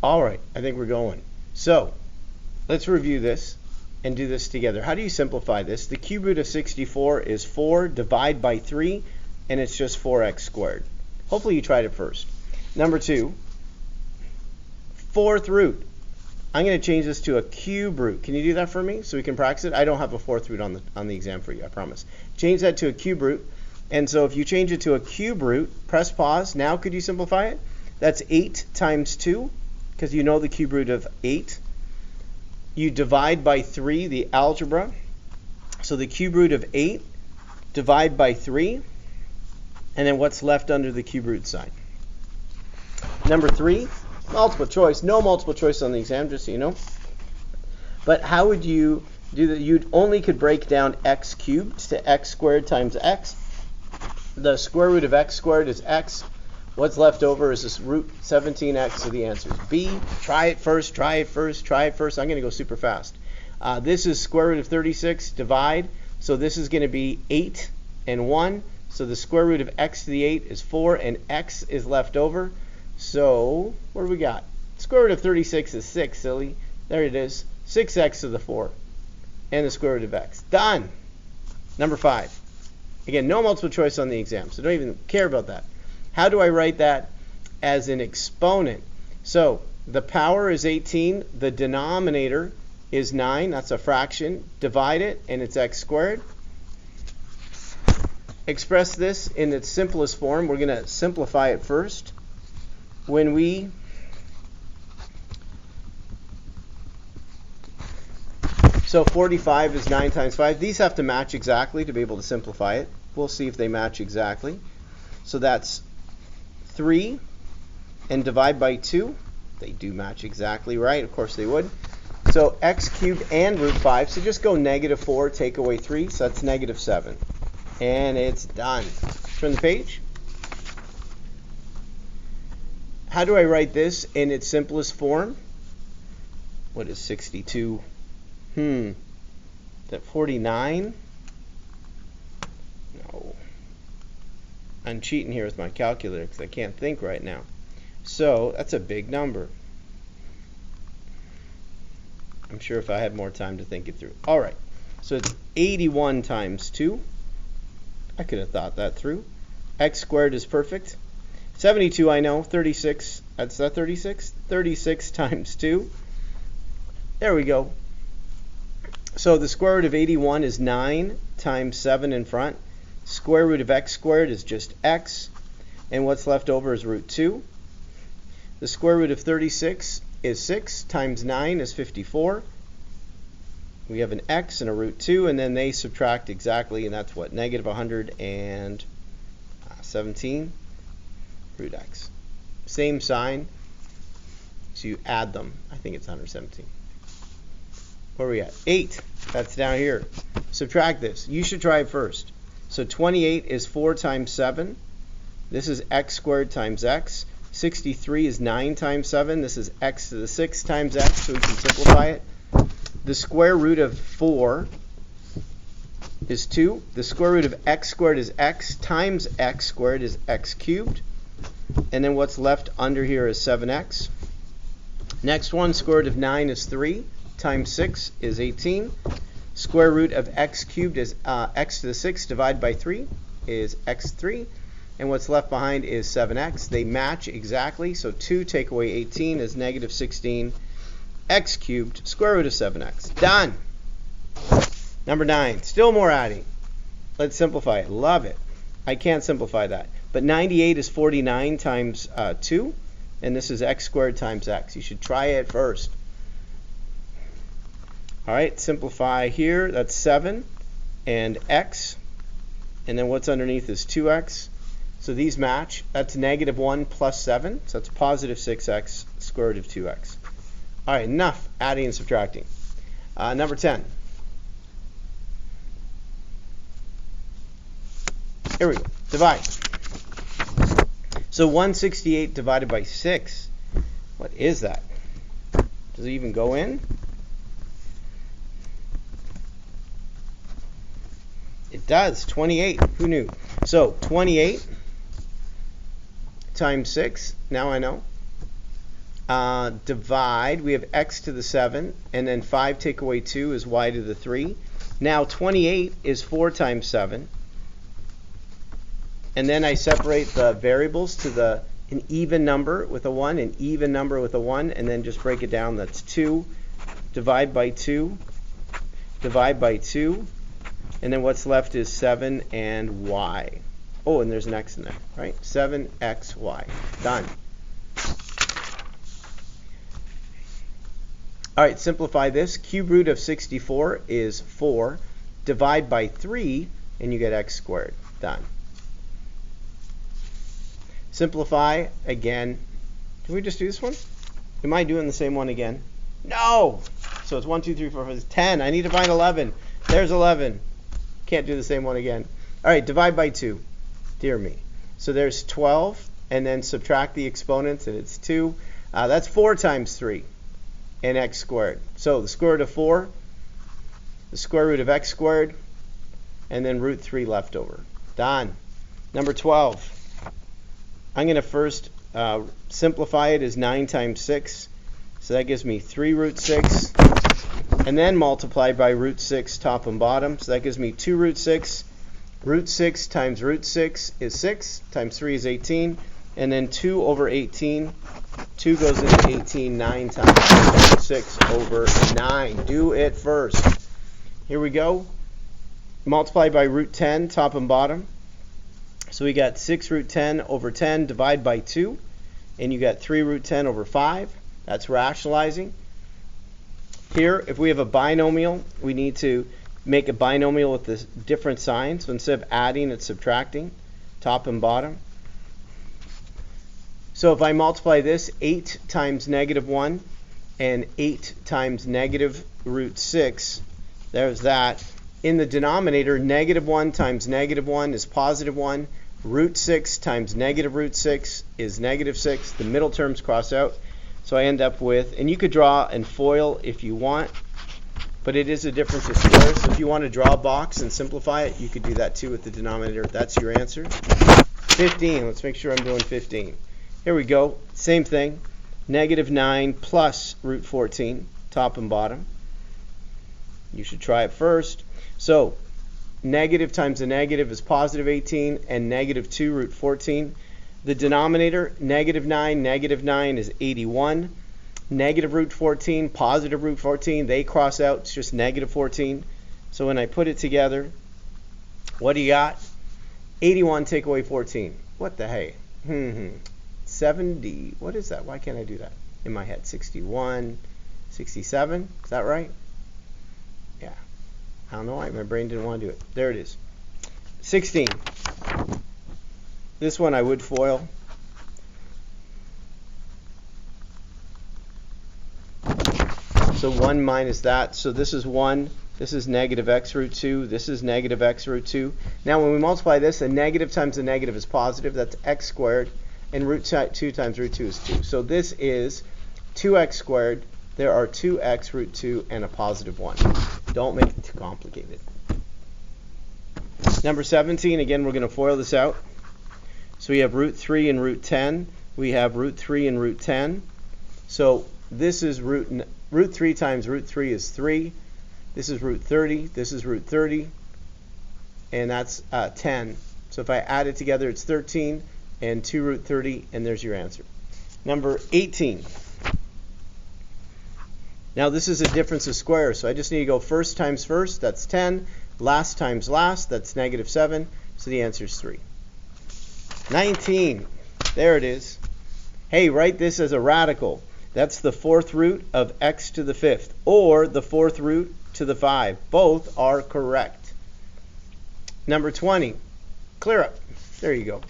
All right, I think we're going. So let's review this and do this together. How do you simplify this? The cube root of 64 is 4 divided by 3, and it's just 4x squared. Hopefully you tried it first. Number 2, fourth root. I'm going to change this to a cube root. Can you do that for me so we can practice it? I don't have a fourth root on the exam for you, I promise. Change that to a cube root. And so if you change it to a cube root, press pause. Now could you simplify it? That's 8 times 2, because you know the cube root of 8. You divide by 3, the algebra. So the cube root of 8, divide by 3. And then what's left under the cube root sign? Number 3, multiple choice. No multiple choice on the exam, just so you know. But how would you do that? You only could break down x cubed to x squared times x. The square root of x squared is x. What's left over is this root 17x, so the answer is B. Try it first, try it first, try it first. I'm going to go super fast. This is square root of 36, divide. So this is going to be 8 and 1. So the square root of x to the 8 is 4, and x is left over. So what do we got? Square root of 36 is 6, silly. There it is. 6x to the 4. And the square root of x. Done. Number 5. Again, no multiple choice on the exam, so don't even care about that. How do I write that as an exponent? So the power is 18. The denominator is 9. That's a fraction. Divide it, and it's x squared. Express this in its simplest form. We're going to simplify it first. When we So 45 is 9 times 5. These have to match exactly to be able to simplify it. We'll see if they match exactly. So that's 3 and divide by 2. They do match exactly right. Of course they would. So x cubed and root 5. So just go negative 4, take away 3. So that's negative 7. And it's done. Turn the page. How do I write this in its simplest form? What is 62? Is that 49? No. I'm cheating here with my calculator because I can't think right now. So that's a big number. I'm sure if I had more time to think it through. All right. So it's 81 times 2. I could have thought that through. X squared is perfect. 72, I know. 36. That's that 36? 36 times 2. There we go. So the square root of 81 is 9 times 7 in front. Square root of x squared is just x. And what's left over is root 2. The square root of 36 is 6 times 9 is 54. We have an x and a root 2, and then they subtract exactly, and that's what? Negative 117 root x. Same sign, so you add them. I think it's 117. Where are we at? 8. That's down here. Subtract this. You should try it first. So 28 is 4 times 7. This is x squared times x. 63 is 9 times 7. This is x to the 6 times x, so we can simplify it. The square root of 4 is 2. The square root of x squared is x times x squared is x cubed. And then what's left under here is 7x. Next one, square root of 9 is 3 times 6 is 18. Square root of x cubed is x to the 6 divided by 3 is x3. And what's left behind is 7x. They match exactly, so 2 take away 18 is negative 16. X cubed, square root of 7x. Done. Number 9, still more adding. Let's simplify it. Love it. I can't simplify that. But 98 is 49 times 2, and this is x squared times x. You should try it first. All right, simplify here. That's 7 and x. And then what's underneath is 2x. So these match. That's negative 1 plus 7. So that's positive 6x square root of 2x. All right, enough adding and subtracting. Number 10. Here we go. Divide. So 168 divided by 6. What is that? Does it even go in? It does. 28. Who knew? So 28 times 6. Now I know. divide, we have x to the 7, and then 5 take away 2 is y to the 3. Now 28 is 4 times 7. And then I separate the variables to an even number with a 1, an even number with a 1, and then just break it down. That's 2, divide by 2, divide by 2, and then what's left is 7 and y. Oh, and there's an x in there, right? 7xy. Done. All right, simplify this. Cube root of 64 is 4. Divide by 3, and you get x squared. Done. Simplify again. Can we just do this one? Am I doing the same one again? No! So it's 1, 2, 3, 4, 5, 10. I need to find 11. There's 11. Can't do the same one again. All right, divide by 2. Dear me. So there's 12, and then subtract the exponents, and it's 2. That's 4 times 3, and x squared. So the square root of 4, the square root of x squared, and then root 3 left over. Done. Number 12. I'm going to first simplify it as 9 times 6. So that gives me 3 root 6. And then multiply by root 6 top and bottom. So that gives me 2 root 6. Root 6 times root 6 is 6. Times 3 is 18. And then 2 over 18. 2 goes into 18 9 times. 6 over 9. Do it first. Here we go. Multiply by root 10 top and bottom. So we got 6 root 10 over 10, divide by 2, and you got 3 root 10 over 5. That's rationalizing. Here, if we have a binomial, we need to make a binomial with the different signs. So instead of adding, it's subtracting, top and bottom. So if I multiply this, 8 times negative 1 and 8 times negative root 6, there's that. In the denominator, negative 1 times negative 1 is positive 1. Root 6 times negative root 6 is negative 6. The middle terms cross out. So I end up with, and you could draw and FOIL if you want, but it is a difference of squares. So if you want to draw a box and simplify it, you could do that too with the denominator. That's your answer. 15. Let's make sure I'm doing 15. Here we go. Same thing. Negative 9 plus root 14, top and bottom. You should try it first. So negative times a negative is positive 18, and negative 2 root 14. The denominator, negative 9 is 81. Negative root 14, positive root 14, they cross out. It's just negative 14. So when I put it together, what do you got? 81 take away 14. What the hey? 70. What is that? Why can't I do that in my head? 61, 67. Is that right? Yeah. I don't know why. My brain didn't want to do it. There it is. 16. This one I would FOIL. So 1 minus that. So this is 1. This is negative x root 2. This is negative x root 2. Now when we multiply this, a negative times a negative is positive. That's x squared. And root 2 times root 2 is 2. So this is 2x squared. There are 2x root 2 and a positive 1. Don't make it too complicated. Number 17, again, we're going to FOIL this out. So we have root 3 and root 10. We have root 3 and root 10. So this is root 3 times root 3 is 3. This is root 30. This is root 30. And that's 10. So if I add it together, it's 13 and 2 root 30, and there's your answer. Number 18. Now this is a difference of squares, so I just need to go first times first, that's 10. Last times last, that's negative 7. So the answer is 3. 19. There it is. Hey, write this as a radical. That's the fourth root of x to the fifth, or the fourth root to the 5. Both are correct. Number 20. Clear up. There you go.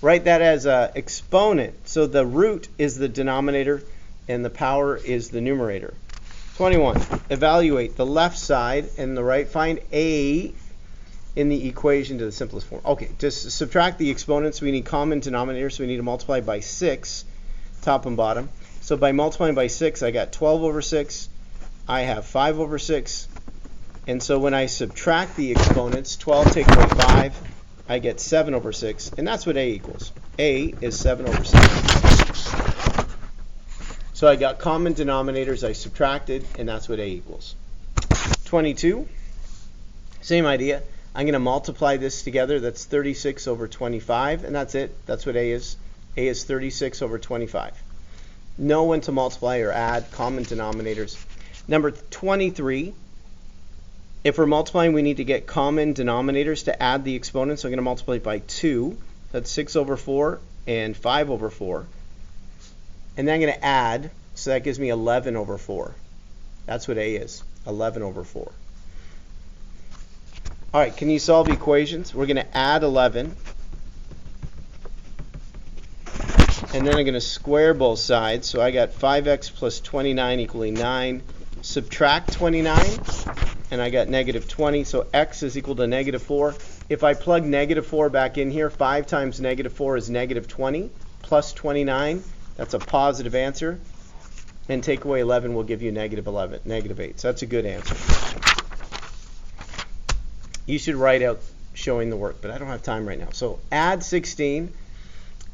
Write that as an exponent. So the root is the denominator and the power is the numerator. 21. Evaluate the left side and the right. Find a in the equation to the simplest form. Okay, just subtract the exponents. We need common denominators, so we need to multiply by 6, top and bottom. So by multiplying by 6, I got 12 over 6. I have 5 over 6. And so when I subtract the exponents, 12 take away 5, I get 7 over 6. And that's what a equals. A is 7 over 6. So I got common denominators, I subtracted, and that's what A equals. 22, same idea. I'm going to multiply this together. That's 36 over 25, and that's it. That's what A is. A is 36 over 25. Know when to multiply or add common denominators. Number 23, if we're multiplying, we need to get common denominators to add the exponents. So I'm going to multiply by 2. That's 6 over 4 and 5 over 4. And then I'm going to add, so that gives me 11 over 4. That's what A is, 11 over 4. All right, can you solve equations? We're going to add 11. And then I'm going to square both sides. So I got 5x plus 29 equaling 9. Subtract 29, and I got negative 20. So x is equal to negative 4. If I plug negative 4 back in here, 5 times negative 4 is negative 20 plus 29. That's a positive answer. And take away 11 will give you negative 11, negative 8. So that's a good answer. You should write out showing the work, but I don't have time right now. So add 16,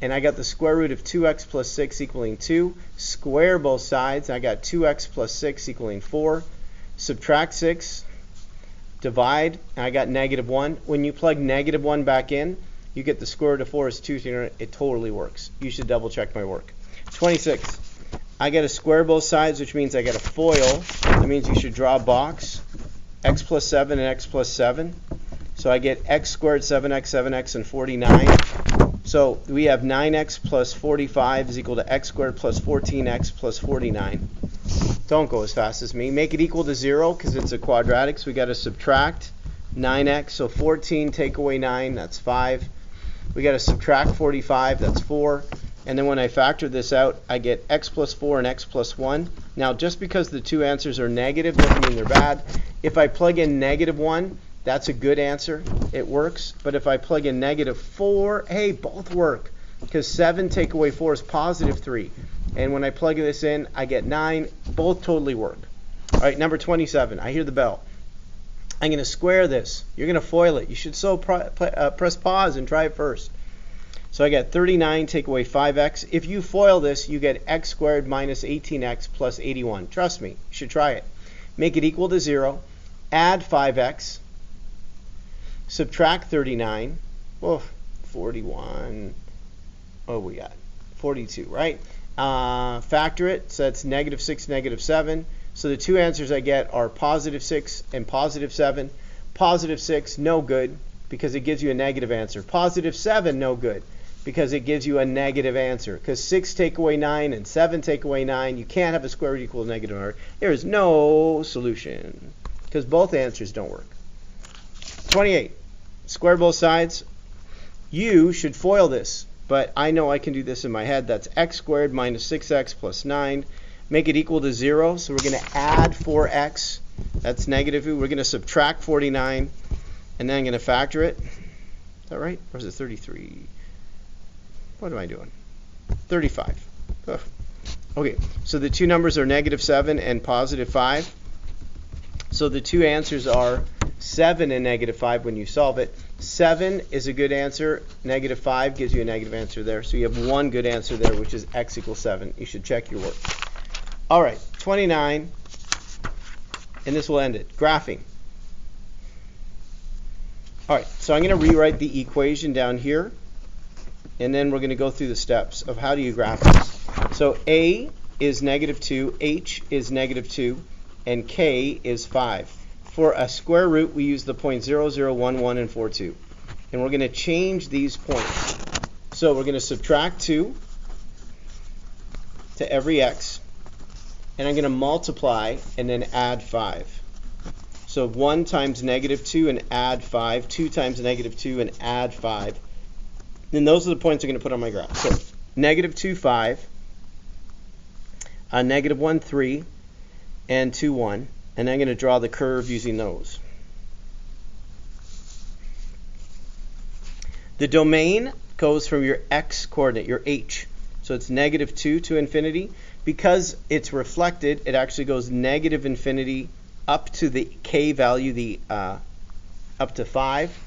and I got the square root of 2x plus 6 equaling 2. Square both sides. I got 2x plus 6 equaling 4. Subtract 6. Divide, and I got negative 1. When you plug negative 1 back in, you get the square root of 4 is 2. It totally works. You should double check my work. 26. I got to square both sides, which means I got to FOIL. That means you should draw a box. X plus 7 and x plus 7. So I get x squared, 7x, and 49. So we have 9x plus 45 is equal to x squared plus 14x plus 49. Don't go as fast as me. Make it equal to 0 because it's a quadratic, so we got to subtract 9x. So 14 take away 9, that's 5. We got to subtract 45, that's 4. And then when I factor this out, I get x plus 4 and x plus 1. Now, just because the two answers are negative doesn't mean they're bad. If I plug in negative 1, that's a good answer. It works. But if I plug in negative 4, hey, both work. Because 7 take away 4 is positive 3. And when I plug this in, I get 9. Both totally work. All right, number 27. I hear the bell. I'm going to square this. You're going to FOIL it. You should press pause and try it first. So I got 39 take away 5x. If you FOIL this, you get x squared minus 18x plus 81. Trust me, you should try it. Make it equal to 0. Add 5x. Subtract 39. Oh, 41. Oh, we got 42, right? Factor it, so that's negative 6, negative 7. So the two answers I get are positive 6 and positive 7. Positive 6, no good, because it gives you a negative answer. Positive 7, no good, because it gives you a negative answer. Because 6 take away 9 and 7 take away 9, you can't have a square root equal to negative number. There is no solution, because both answers don't work. 28. Square both sides. You should FOIL this, but I know I can do this in my head. That's x squared minus 6x plus 9. Make it equal to 0, so we're going to add 4x. That's negative. We're going to subtract 49, and then I'm going to factor it. Is that right? Or is it 33? What am I doing? 35. Ugh. Okay, so the two numbers are negative 7 and positive 5. So the two answers are 7 and negative 5 when you solve it. 7 is a good answer. Negative 5 gives you a negative answer there. So you have one good answer there, which is x equals 7. You should check your work. All right, 29, and this will end it. Graphing. All right, so I'm going to rewrite the equation down here, and then we're going to go through the steps of how do you graph this. So A is negative 2, H is negative 2, and K is 5. For a square root, we use the point 0, 0, 1, 1, and 4, 2. And we're going to change these points. So we're going to subtract 2 to every x. And I'm going to multiply and then add 5. So 1 times negative 2 and add 5. 2 times negative 2 and add 5. Then those are the points I'm going to put on my graph. So negative 2, 5. Negative 1, 3. And 2, 1. And I'm going to draw the curve using those. The domain goes from your x coordinate, your h. So it's negative 2 to infinity. Because it's reflected, it actually goes negative infinity up to the k value, up to 5.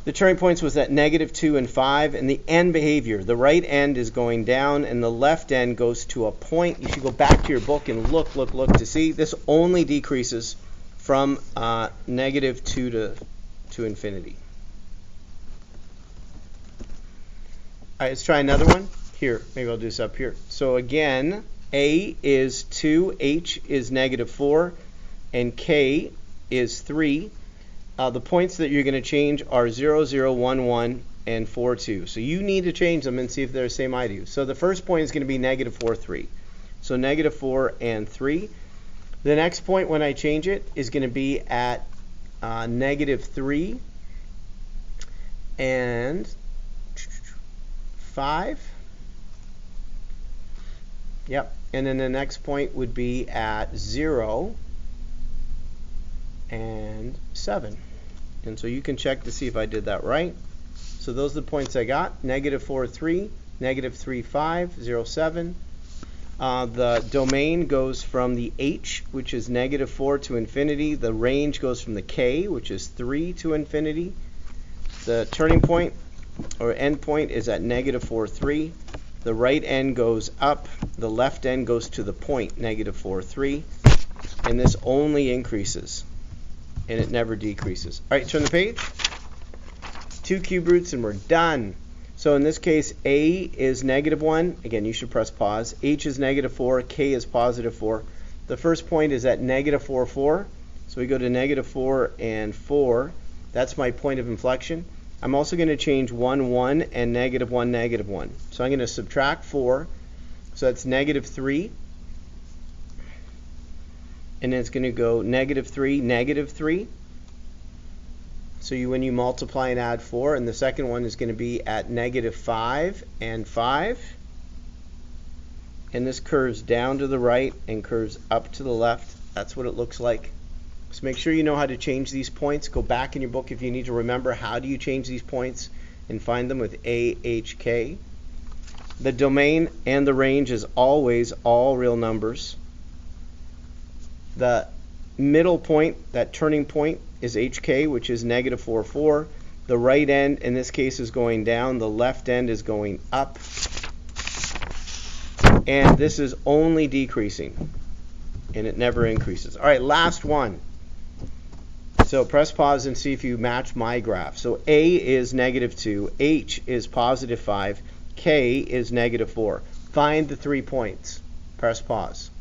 The turning points was at -2 and 5, and the end behavior. The right end is going down, and the left end goes to a point. You should go back to your book and look to see. This only decreases from -2 to infinity. All right, let's try another one. Here, maybe I'll do this up here. So again, A is 2, H is -4, and K is 3. The points that you're going to change are 0, 0, 1, 1, and 4, 2. So you need to change them and see if they're the same I do. So the first point is going to be -4, 3. So -4 and 3. The next point when I change it is going to be at -3 and 5. Yep. And then the next point would be at 0 and 7. And so you can check to see if I did that right. So those are the points I got. -4, 3, -3, 5, 0, 7. The domain goes from the H, which is -4 to infinity. The range goes from the K, which is 3 to infinity. The turning point or end point is at -4, 3. The right end goes up. The left end goes to the point, -4, 3. And this only increases, and it never decreases. All right, turn the page. 2 cube roots, and we're done. So in this case, A is -1. Again, you should press pause. H is -4. K is +4. The first point is at -4, 4. So we go to -4 and 4. That's my point of inflection. I'm also going to change 1, 1, and -1, -1. So I'm going to subtract 4. So that's -3. And then it's going to go -3, -3. So when you multiply and add 4, and the second one is going to be at -5 and 5. And this curves down to the right and curves up to the left. That's what it looks like. So make sure you know how to change these points. Go back in your book if you need to remember how do you change these points and find them with A, H, K. The domain and the range is always all real numbers. The middle point, that turning point, is HK, which is -4, 4. The right end in this case is going down. The left end is going up. And this is only decreasing, and it never increases. All right, last one. So press pause and see if you match my graph. So A is -2, H is +5, K is -4. Find the 3 points. Press pause.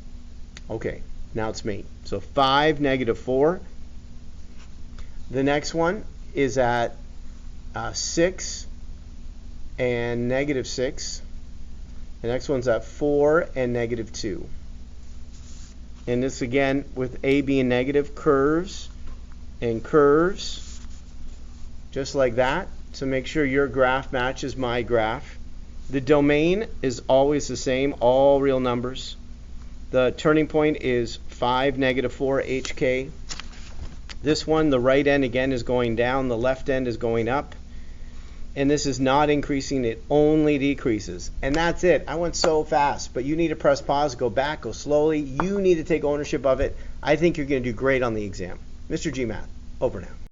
Okay, now it's me. So 5, -4. The next one is at 6 and -6. The next one's at 4 and -2. And this again, with A being negative, curves and curves just like that. So make sure your graph matches my graph. The domain is always the same, all real numbers. The turning point is 5, -4, HK. This one, the right end again is going down, the left end is going up. And this is not increasing, it only decreases. And that's it. I went so fast, but you need to press pause, go back, go slowly. You need to take ownership of it. I think you're going to do great on the exam. Mr. GMath, over now.